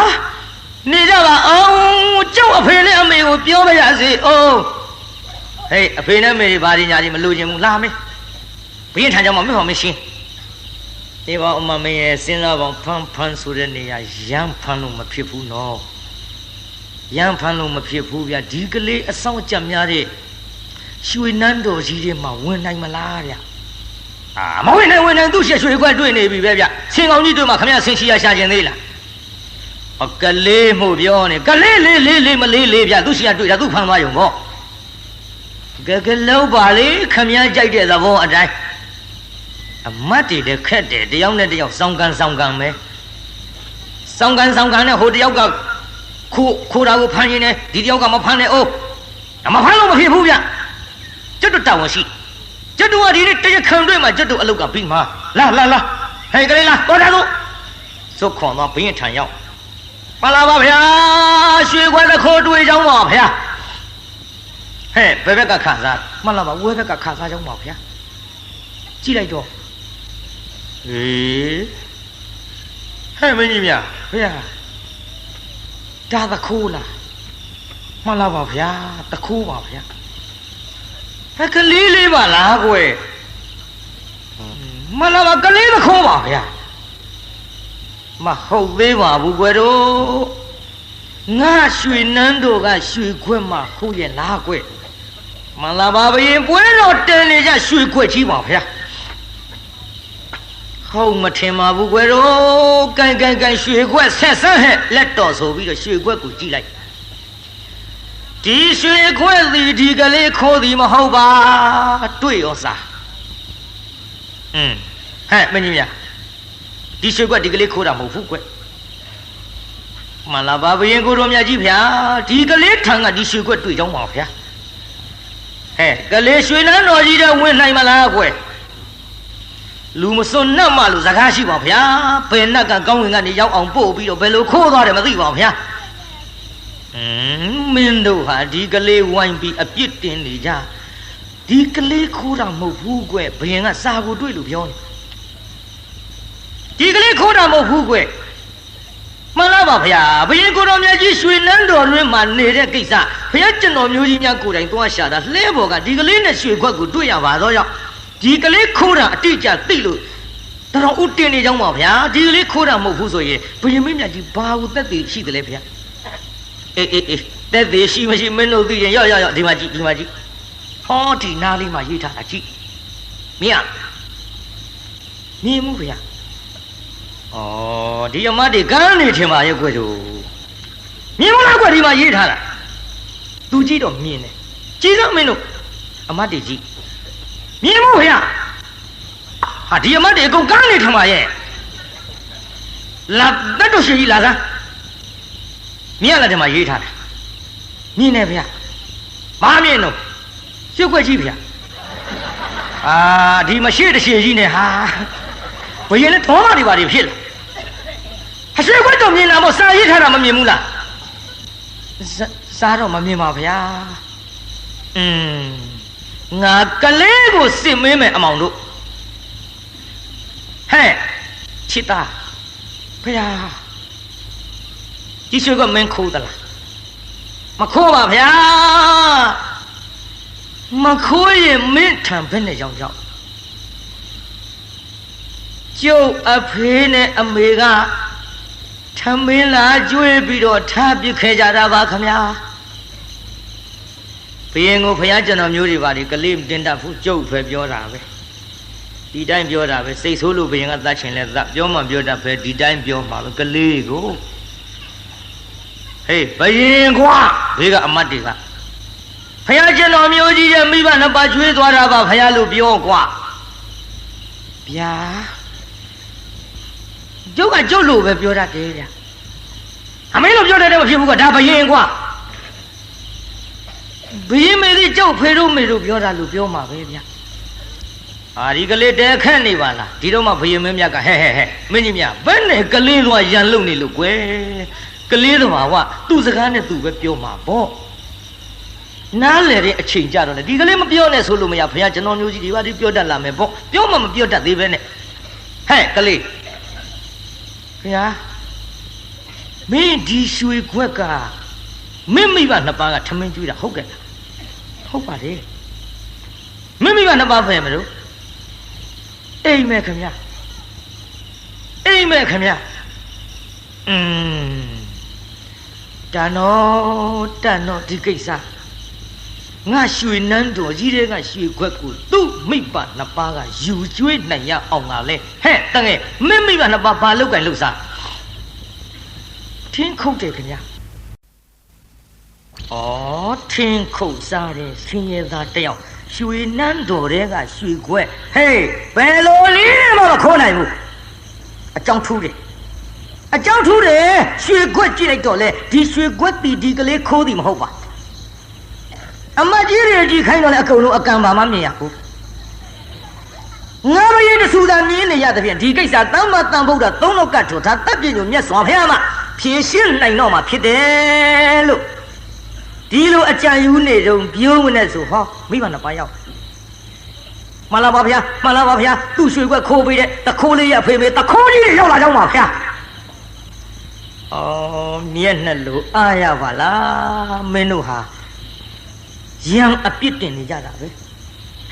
နေကြပါအောင်ကျုပ်အဖေနဲ့အမေကိုပြောမရစေအောင်ဟေးအဖေနဲ့မေတွေဘာတွေညာတွေမလို့ချင်ဘူးလာမေးဘရင်ထံကြောင့်မင်းဟောမရှင်းဒီပါအမမင်းရဲ့စဉ်းစားပေါင်းဖန်းဆိုတဲ့နေရာရမ်းဖန်းလို့မဖြစ်ဘူးနော်ရမ်းဖန်းလို့မဖြစ်ဘူးဗျဒီကလေးအဆောင်ကြက်များတဲ့ရွှေနန်းတော်ကြီးတွေမှာဝင်နိုင်မလားဗျမဝင်နိုင်သူ့ရွှေခွက်တွေ့နေပြီပဲဗျဆင်ကောင်ကြီးတွေ့မှာခမရဆင်ရှိရရှာခြင်းသေးလားကလေးမှုပြောနေကလေးလေးမလေးဗျသူ့ရှိရတွေ့တာသူ့ဖမ်းသွားရုံပေါ့ကလုံးပါလေခမရကြိုက်တဲ့သဘောအတိုင်းအမတ်တွေလည်းခက်တယ်တယောက်နဲ့တယောက်စောင်းကန်ပဲစောင်းကန်နဲ့ဟိုတယောက်ကခိုးတာကိုဖမ်းရင်းနဲ့ဒီတယောက်ကမဖမ်းနဲ့အိုးမဖမ်းလို့မဖြစ်ဘူးဗျကျွတ်တောင်းရှိကျွတ်ကဒီနေ့တရခံတွေ့မှာကျွတ်အလုတ်ကပြီးမှာလာဟဲ့ကလေးလာတော်တာလို့ စွတ်ခွန်သွားဘင်းထံရောက်မှန်လားပါဗျာရွှေခွက်တစ်ခိုးတွေးကြောင်းပါဗျာဟဲ့ဘယ်ဘက်ကခါစားမှန်လားပါဝဲဘက်ကခါစားကြောင်းပါဗျာကြည့်လိုက်တော့ဟေးဟဲ့မင်းကြီးမြဗျာဒါသခိုးလားမှန်လားပါဗျာတခိုးပါဗျာဟဲ့ကလေးလေးပါလားကွယ်မှန်လားပါကလေးသခိုးပါဗျာမဟုတ်သေးပါဘူးကွယ်တို့ငါရွှေနန်းတို့ကရွှေခွက်မှခိုးရဲ့လားကွယ်မှန်လားပါဘရင်ပွဲတော်တင်နေကြရွှေခွက်ကြီးပါဗျာဟုတ်မထင်ပါဘူးကွယ်တို့ကန်ရွှေခွက်ဆက်ဆန်းဟဲ့လက်တော်ဆိုပြီးတော့ရွှေခွက်ကိုကြည့်လိုက်ဒီရွှေခွက်ဒီကလေးခိုးသည်မဟုတ်ပါတွေ့ရောစားဟဲ့မင်းကြီးများဒီရွှေခွက်ဒီကလေးခိုးတာမဟုတ်ဘူးကွမှန်လားပါဘရင်ကိုတော်မြတ်ကြီးဗျာဒီကလေးထံကဒီရွှေခွက်တွေ့ကြောင်းပါဗျာဟဲ့ကလေးရွှေနန်းတော်ကြီးတဲ့ဝင်နိုင်မလားကွလူမစွန်းနှက်မှလို့စကားရှိပါဗျာဘယ်နှက်ကကောင်းဝင်ကနေရောက်အောင်ပို့ပြီးတော့ဘယ်လိုခိုးသွားတယ်မသိပါဗျာမင်းတို့ဟာဒီကလေးဝိုင်းပြီးအပြစ်တင်နေကြဒီကလေးခိုးတာမဟုတ်ဘူးကွဘရင်ကစာကိုတွေ့လို့ပြောနေဒီကလေးခိုးတာမဟုတ်ဘူးကွမှန်လားပါဗျာဘရင်ကိုတော်မြတ်ကြီးရွှေနန်းတော်တွင်မှနေတဲ့ကိစ္စဘုရားကျွန်တော်မျိုးကြီးများကိုယ်တိုင်သွားရှာတာလှဲပေါ်ကဒီကလေးနဲ့ရွှေခွက်ကိုတွေ့ရပါတော့ရောက်ဒီကလေးခိုးတာအတိအကျသိလို့တော်ဥတင်နေကြောင်းပါဗျာဒီကလေးခိုးတာမဟုတ်ဘူးဆိုရင်ဘရင်မင်းမြတ်ကြီးဘာလို့သက်သေရှိတယ်လဲဗျာအေးသက်သေရှိမရှိမင်းတို့သိရင်ရောက်ဒီမှာကြည့်ဟောဒီနားလေးမှာရေးထားတာကြည့်မြင်မှုဗျာဩဒီအမတ်တွေကန်းနေထင်ပါရဲ့ကွယ်တို့မြင်မလားကွယ်ဒီမှာရေးထားတာသူကြည့်တော့မြင်တယ်ကြည့်တော့မင်းတို့အမတ်တွေကြည့်မြင်မှုဗျာဟာဒီအမတ်တွေအကုန်ကန်းနေထင်ပါရဲ့လာတတ်တော့ရှိကြီးလာစမ်းမြင်လားဒီမှာရေးထားတာမြင်တယ်ဗျာမမြင်တော့ရွှေခွက်ကြီးဗျာဒီမရှိတရှိကြီးနဲ့ဟာဘယ်ရင်လဲထောမတွေပါတွေဖြစ်လာအရွှေခွက်တော့မြင်တာမို့စာရေးထားတာမမြင်ဘူးလားစားတော့မမြင်ပါဗျာငါကလေးကိုစစ်မင်းမယ်အမောင်တို့ဟဲ့ချစ်သားဗျာဒီရွှေခွက်မင်းခိုးသလားမခိုးပါဗျာမခိုးရင်မင်းထံဘယ်နဲ့ရောက်ကျုပ်အဖေနဲ့အမေကထမင်းလာကျွေးပြီးတော့ထားပစ်ခဲ့ကြတာပါခမညာဘယင်ကိုဖယားကျွန်တော်မျိုးတွေပါလေကလေးတင်တတ်ဘူးကျုပ်ပဲပြောတာပဲဒီတိုင်းပြောတာပဲစိတ်ဆိုးလို့ဘယင်ကသတ်ချင်လဲသတ်ပြောမှပြောတတ်ပဲဒီတိုင်းပြောမှာပဲကလေးကိုဟေးဘယင်ကွာဘေးကအမတ်တွေကဖယားကျွန်တော်မျိုးကြီးရဲ့မိဘနှစ်ပါးကျွေးသွားတာပါဖယားလို့ပြောကွာဗျာကျုပ်ကကျုပ်လို့ပဲပြောတတ်တယ်ဗျာအမေလို့ပြောတတ်တယ်မဖြစ်ဘူးကဒါဘယင်ကွာဘယင်မေလေးကျုပ်ဖေတို့မေတို့ပြောတာလို့ပြောမှာပဲဗျာဒီကလေးတဲခန့်နေပါလားဒီတော့မှဘယင်မင်းမြတ်ကဟဲ့မင်းကြီးမြတ်ဘယ်နဲ့ကလေးသွားရန်လုံနေလို့ကွယ်ကလေးတော်ကသူ့စကားနဲ့သူပဲပြောမှာပေါ့နားလေတဲ့အချိန်ကြတော့လေဒီကလေးမပြောနဲ့ဆိုလို့မရဘုရားကျွန်တော်မျိုးကြီးဒီပါဒီပြောတတ်လာမယ်ပေါ့ပြောမှမပြောတတ်သေးပဲနဲ့ဟဲ့ကလေးဘုရားမင်းဒီရွှေခွက်ကမင်းမိဘနှစ်ပါးကထမင်းကျွေးတာဟုတ်ကဲ့လားဟုတ်ပါတယ်မင်းမိဘနှစ်ပါးဖယ်မလို့အိမ်မဲ့ခင်ဗျအိမ်မဲ့ခင်ဗျတန်တော့ဒီကိစ္စငါရွှေနန်းတော်ကြီးတဲ့ကရွှေခွက်ကိုသူ့မိဘနှစ်ပါးကယူကျွေးနိုင်ရအောင်ကလဲဟဲ့တငယ်မင်းမိဘနှစ်ပါးဘာလုပ်ကြင်လုပ်စားထင်းခုတ်တယ်ခင်ဗျာထင်းခုတ်စားတယ်ဆင်းရဲသားတယောက်ရွှေနန်းတော်တဲ့ကရွှေခွက်ဟေးဘယ်လိုလေးမှမခိုးနိုင်ဘူးအကြောင်းထူးတယ်ရွှေခွက်ကြည့်လိုက်တော့လေဒီရွှေခွက်ဒီကလေးခိုးသည်မဟုတ်ပါအမကြီးတွေကြည့်ခိုင်းတော့လေအကုန်လုံးအကံပါမမြင်ရဘူး ငါမရင်တဆူသာမြင်းနေရတဲ့ဖြင့်ဒီကိစ္စသမ္မာသမ္ဗုဒ္ဓသုံးလောကထောထားတပ်ပြည့်ညမြတ်စွာဘုရားမှာဖြည့်ရှင်းနိုင်တော့မှာဖြစ်တယ်လို့ဒီလိုအကြံယူနေတုံးပြောမနဲ့ဆိုဟောမိဘနှစ်ပါးရောက်မှန်လားပါဗျာမှန်လားပါဗျာသူ့ရွှေခွက်ခိုးပေးတဲ့တခိုးလေးရဖေးမေးတခိုးကြီးတွေရောက်လာကြောင်းပါဗျာအော်မျက်နှာလိုအားရပါလားမင်းတို့ဟာရံအပြစ်တင်နေကြတာပဲ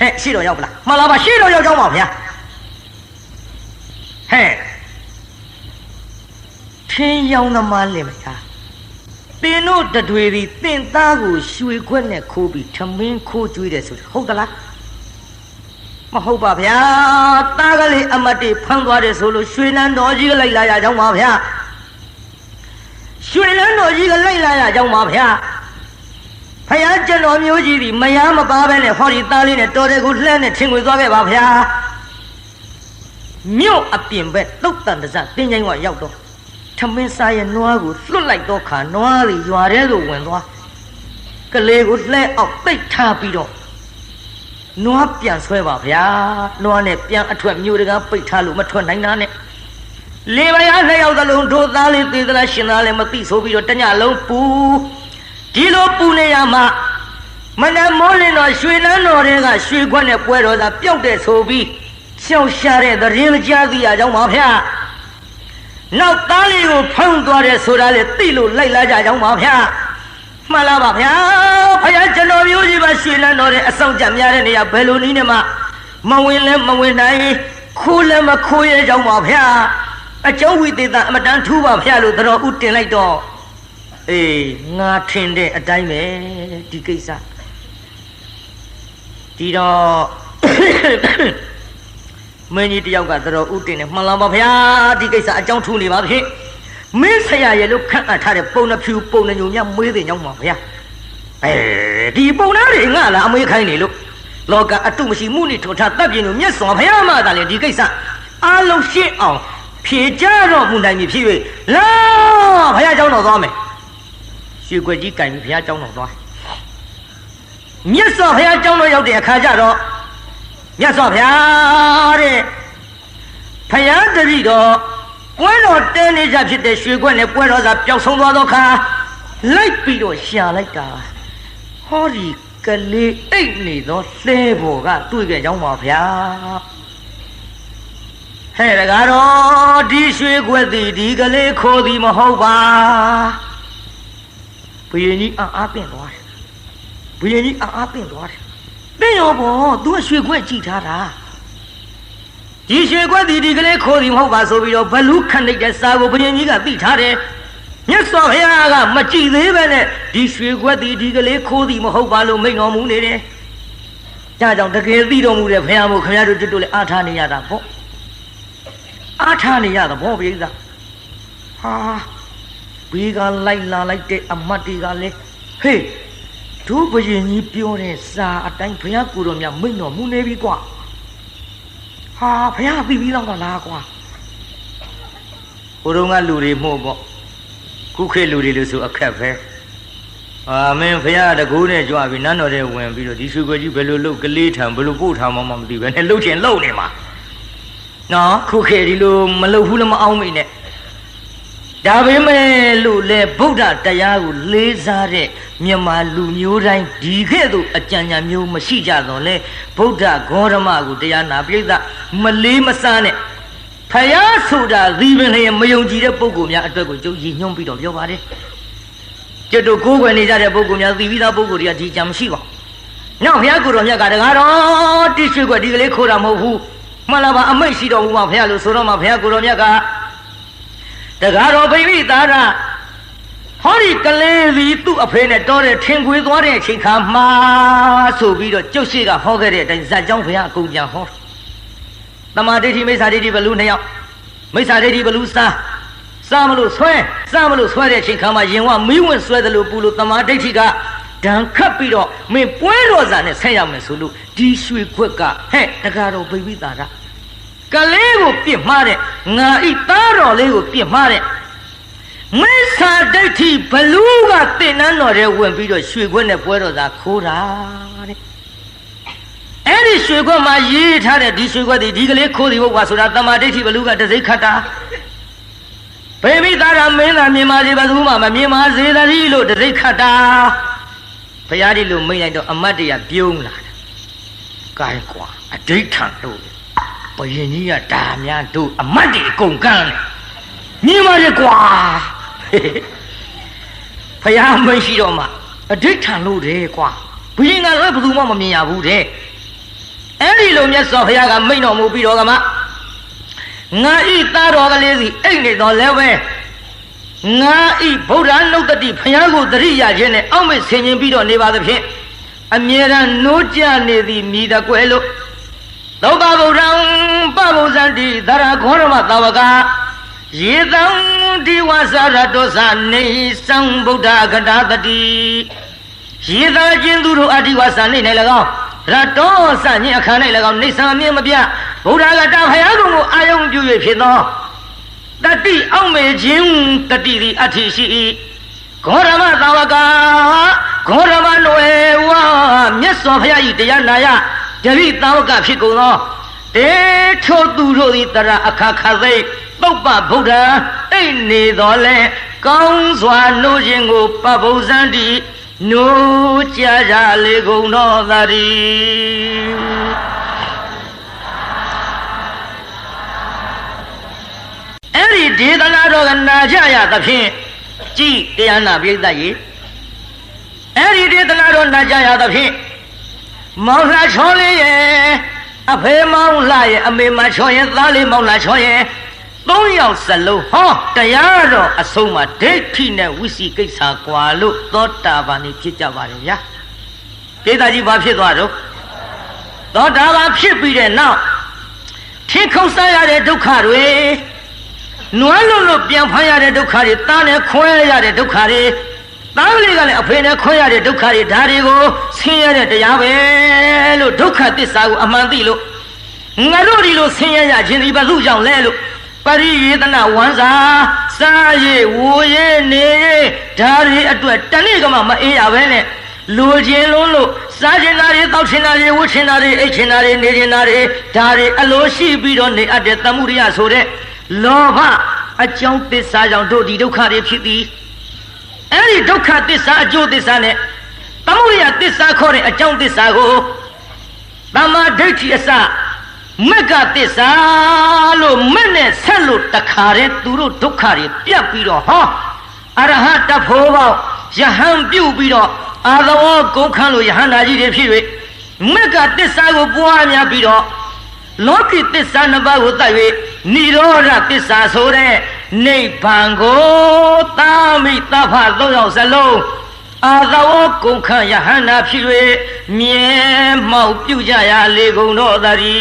ဟဲ့ရှိတော့ရောက်ပလားမှန်လားပါရှိတော့ရောက်ကြောင်းပါဗျာဟဲ့ထင်းရောင်သမားလင်မလားသင်တို့တတွေသည်သင်သားကိုရွှေခွက်နဲ့ခိုးပြီးထမင်းခိုးကျွေးတယ်ဆိုဟုတ်သလားမဟုတ်ပါဗျာသားကလေးအမတ်တေဖမ်းသွားတယ်ဆိုလို့ရွှေနန်းတော်ကြီးကလိုက်လာရကြောင်းပါဗျာရွှေနန်းတော်ကြီးကလိုက်လာရကြောင်းပါဗျာဖယားကျွန်တော်မျိုးကြီးသည်မယားမပါပဲနဲ့ဟောဒီသားလေးနဲ့တော်တယ်ကိုလှမ်းနဲ့ထင်ခွေသွားခဲ့ပါဗျာမြို့အပြင်ဘက်သုတ်တန်တစတင်းချိုင်းကရောက်တော့ထမင်းစားရဲ့နွားကိုလွတ်လိုက်တော့ခါနွားတွေရွာထဲသို့ဝင်သွားကလေးကိုလှဲအောက်ပိတ်ထားပြီးတော့နွားပြန်ဆွဲပါဗျာနွားနဲ့ပြန်အထွက်မြို့တကားပိတ်ထားလို့မထွက်နိုင်တာနဲ့လေပါရနှစ်ယောက်သလုံးတို့သားလေးသေးသလားရှင်သားလေးမသိဆိုပြီးတော့တညလုံးပူဒီလိုပူနေရမှာမနက်မိုးလင်းတော့ရွှေနန်းတော်တွေကရွှေခွက်နဲ့ပွဲတော်သာပျောက်တဲ့ဆိုပြီးရှောက်ရှာတဲ့သတင်းကြားသိရကြောင်းပါဗျာနောက်သားလေးကိုဖမ်းသွားတယ်ဆိုတာလေသိလို့လိုက်လာကြကြောင်းပါဗျာမှန်လားပါဗျာဖယားကျွန်တော်မျိုးကြီးပါရွှေနန်းတော်တဲ့အဆောင်ကြများတဲ့နေရာဘယ်လိုနည်းနဲ့မှမဝင်လဲမဝင်နိုင်ခိုးလဲမခိုးရကြောင်းပါဗျာအကျုံးဝိသေသအမတန်ထူးပါဗျာလို့တော်ဥတင်လိုက်တော့အေးငါထင်တဲ့အတိုင်းပဲဒီကိစ္စဒီတော့မင်းကြီးတယောက်ကတော်ဥတင်နေမှန်လားပါဗျာဒီကိစ္စအကြောင်းထူးနေပါဖြစ်မင်းဆရာရဲ့လို့ခန့်အပ်ထားတဲ့ပုံနှဖြူပုံနှညုံညမွေးတဲ့ကြောင်းပါဗျာဒီပုံသားတွေငါလားအမွေးခိုင်းနေလို့လောကအတုမရှိမှုနဲ့ထောထားတပ်ပြင်းလို့မျက်စွာဘုရားမှသာလေဒီကိစ္စအားလုံးရှင်းအောင်ဖြေကြတော့မှုနိုင်ပြီဖြစ်၍လာဘုရားကျောင်းတော်သွားမယ်ရွှေခွက်ကြီးကင်ပြီးဘုရားကျောင်းတော်သွားမျက်စွာဘုရားကျောင်းတော်ရောက်တဲ့အခါကျတော့မြတ်စွာဘုရားတဲ့ဘုရားတပည့်တော်ပွဲတော်တဲနေကြဖြစ်တဲ့ရွှေခွက်နဲ့ပွဲတော်သာပျောက်ဆုံးသွားသောအခါလိုက်ပြီးတော့ရှာလိုက်တာဟောဒီကလေးအိတ်နေသောလှဲဘော်ကတွေ့ကြကြောင်းပါဗျာဟဲ့တကားတော့ဒီရွှေခွက်သည်ဒီကလေးခိုးသည်မဟုတ်ပါဘုရင်ကြီးအားပင့်သွားတယ်ဘုရင်ကြီးအားပင့်သွားတယ်ပင့်ရောဘောသူကရွှေခွက်ကြည့်ထားတာဒီရွှေခွက်သည်ဒီကလေးခိုးသည်မဟုတ်ပါဆိုပြီးတော့ဘလူးခန့်တဲ့စာကိုဘုရင်ကြီးကသိထားတယ်မြတ်စွာဘုရားကမကြည့်သေးပဲနဲ့ဒီရွှေခွက်သည်ဒီကလေးခိုးသည်မဟုတ်ပါလို့မိန့်တော်မူနေတယ်။ဒါကြောင့်တကယ်သိတော်မူတဲ့ဘုရားမို့ခင်ဗျားတို့တို့လည်းအားထားနေရတာပေါ့အားထားနေရတာပေါ့ပြိဿဟာဘေးကလိုက်လာလိုက်တဲ့အမတ်တွေကလည်းဟေးတို့ဘုရင်ကြီးပြောတဲ့စာအတိုင်းဘုရားကိုယ်တော်မြတ်မိန့်တော်မူနေပြီကွာဟာဘုရားသိပြီးတော့လားကွာဟိုတုန်းကလူတွေမှုပေါ့ခုခေတ်လူတွေလို့ဆိုအခက်ပဲမင်းဘုရားတကူနဲ့ကြွပြီးနန်းတော်ထဲဝင်ပြီးတော့ဒီရွှေခွက်ကြီးဘယ်လိုလုပ်ကလေးထံဘယ်လိုပို့ထားမှမသိပဲနဲ့လှုပ်ချင်လှုပ်နေမှာနော်ခုခေတ်ဒီလိုမလှုပ်ဘူးလည်းမအောင်မိနဲ့ဒါပေမဲ့လို့လေဗုဒ္ဓတရားကိုလေးစားတဲ့မြန်မာလူမျိုးတိုင်းဒီခဲ့သို့အကြံဉာဏ်မျိုးမရှိကြတော့လေဗုဒ္ဓဂေါရမကိုတရားနာပြိဿမလေးမစားနဲ့ဖယားဆိုတာဒီပင်လည်းမယုံကြည်တဲ့ပုဂ္ဂိုလ်များအတွက်ကိုကျုပ်ရည်ညွှန်းပြီးတော့ပြောပါတယ်ကျုပ်တို့ကိုးကွယ်နေကြတဲ့ပုဂ္ဂိုလ်များသိပြီးသားပုဂ္ဂိုလ်တွေကဒီကြံမရှိပါဘူးနောက်ဘုရားကိုယ်တော်မြတ်ကတကားတော့တိရွှေခွက်ဒီကလေးခိုးတာမဟုတ်ဘူးမှန်လားပါအမိတ်ရှိတော်မူပါဘုရားလို့ဆိုတော့မှဘုရားကိုယ်တော်မြတ်ကတကားတော်ဘိဝိသားရဟောဒီကလေးစီသူ့အဖေနဲ့တော်တဲ့ထင်ခွေသွားတဲ့အချိန်ခါမှာဆိုပြီးတော့ကျုပ်ရှိကဟောခဲ့တဲ့အတိုင်းဇတ်ကြောင်းဘုရားအကုန်ပြန်ဟောသမာဓိဋ္ဌိမိစ္ဆာဒိဋ္ဌိဘလူနှစ်ယောက်မိစ္ဆာဒိဋ္ဌိဘလူစားမလို့ဆွဲတဲ့အချိန်ခါမှာရင်ဝမီးဝင်ဆွဲတယ်လို့ပူလို့သမာဓိဋ္ဌိကဒဏ်ခတ်ပြီးတော့မင်းပွဲတော်စာနဲ့ဆက်ရမယ်ဆိုလို့ဒီရွှေခွက်ကဟဲ့တကားတော်ဘိဝိသားရကလေးကိုပြစ်မှားတဲ့ငါဤသားတော်လေးကိုပြစ်မှားတဲ့မိစ္ဆာဒိဋ္ဌိဘလူးကတင်နန်းတော်ထဲဝင်ပြီးတော့ရွှေခွက်နဲ့ပွဲတော်သာခိုးတာတဲ့ အဲ့ဒီရွှေခွက်မှာရေးထားတဲ့ဒီရွှေခွက်ဒီကလေးခိုးစီဘုရားဆိုတာတမာဒိဋ္ဌိဘလူကတစိခတ်တာဘေမိသားရမင်းသားမြင်ပါစေဘသူမှမမြင်ပါစေတည်းလို့တစိခတ်တာဘုရားဒီလိုမိတ်လိုက်တော့အမတ်တရပြုံးလာတယ်ကဲကွာအဋိဋ္ဌံတို့ဘယင်ကြီးကဒါများတို့အမတ်တွေအကုန်ကန်းတယ်မြင်ပါလေကွာဘုရားမရှိတော့မှအဋိဋ္ဌံလို့တယ်ကွာဘယင်ကလည်းဘသူမှမမြင်ရဘူးတဲ့အဲ့ဒီလိုမြတ်စွာဘုရားကမိန့်တော်မူပြီးတော့ကမှငါဤသားတော်ကလေးစီအိတ်နေတော်လဲပဲငါဤဗုဒ္ဓနုတ္တိဘုရားကိုတရိယာခြင်းနဲ့အောက်မေ့ဆင်ခြင်ပြီးတော့နေပါသဖြင့်အမြဲတမ်းနိုးကြနေသည်မြည်တကွယ်လို့သောတာဗုဒ္ဓံပဗုဇံတိသရခောရမသာဝကယေတံဒီဝါစာရတောသနေသံဗုဒ္ဓကတာတတိယေတကျင်းသူတို့အဒီဝါစာနေ၌၎င်းရတောစညင်အခါ၌၎င်းနေဆံအမြင့်မပြဗုဒ္ဓကတာဘုရားကုံကိုအာယုံပြု၍ဖြစ်သောတတိအောက်မေခြင်းတတိသည်အဋ္ဌိရှိ၏ဂေါရမသာဝကဂေါရမနွယ်ဝါမြတ်စွာဘုရား၏တရားနာယတတိသာဝကဖြစ်ကုန်သောတေထိုသူတို့သည်တရအခါခသိပုပ္ပဗုဒ္ဓအိတ်နေတော်လဲကောင်းစွာနိုးခြင်းကိုပဗုဇံတိနိုးကြကြလေကုန်တော်သာရီအဲ့ဒီဒေသနာတော်ကနာကြရသဖြင့်ကြည်တရားနာပိဋကရေအဲ့ဒီဒေသနာတော်နာကြရသဖြင့်မောင်လှချောလေးရဲ့အဖေမောင်လှရဲ့အမေမချောရဲ့သားလေးမောင်လှချောရဲ့သုံးယောက်စလုံးဟောတရားတော်အဆုံးမှာဒိဋ္ဌိနဲ့ဝိစီကိစ္စကွာလို့သောတာပန်ဖြစ်ကြပါတယ်ဗျာပိဋကကြီးဘာဖြစ်သွားတော့သောတာပန်ဖြစ်ပြီးတဲ့နောက်ထင်းခုတ်စားရတဲ့ဒုက္ခတွေနွမ်းလို့ပြန်ဖမ်းရတဲ့ဒုက္ခတွေသားနဲ့ခွဲရတဲ့ဒုက္ခတွေသားလေးကလည်းအဖေနဲ့ခွဲရတဲ့ဒုက္ခတွေဒါတွေကိုဆင်းရဲတဲ့တရားပဲလို့ဒုက္ခသစ္စာကိုအမှန်သိလို့ငါတို့ဒီလိုဆင်းရဲရခြင်းဒီဘသူကြောင့်လဲလို့ပရိယေသနာဝမ်းစာစားရည်ဝူရည်နေရည်ဒါတွေအတွက်တနေ့ကမှမအေးရပဲနဲ့လူချင်းလုံးလို့စားချင်တာတွေတောက်ချင်တာတွေဝှချင်တာတွေအိတ်ချင်တာတွေနေချင်တာတွေဒါတွေအလိုရှိပြီးတော့နေအပ်တဲ့သမှုရိယဆိုတဲ့လောဘအကြောင်းသစ္စာကြောင့်တို့ဒီဒုက္ခတွေဖြစ်သည်အဲ့ဒီဒုက္ခသစ္စာအကျိုးသစ္စာနဲ့သမှုရိယသစ္စာခေါ်တဲ့အကြောင်းသစ္စာကိုသမ္မာဒိဋ္ဌိအစမက္ကသစ္စာလို့မဲ့နဲ့ဆက်လို့တခါတည်းသူတို့ဒုက္ခတွေပြတ်ပြီးတော့ဟောအရဟတဖို့ပေါင်းယဟန်ပြုတ်ပြီးတော့အာသဝကုန်ခန်းလို့ယဟန္တာကြီးတွေဖြစ်၍မက္ကသစ္စာကိုပွားများပြီးတော့လောကီသစ္စာနှစ်ပါးကိုတတ်၍និရောဓသစ္စာဆိုတဲ့နိဗ္ဗာန်ကိုသာမိသဖသုံးယောက်စလုံးအာသဝကုန်ခန်းယဟန္တာဖြစ်၍မြဲမောက်ပြုကြရလေကုန်တော်သာရီ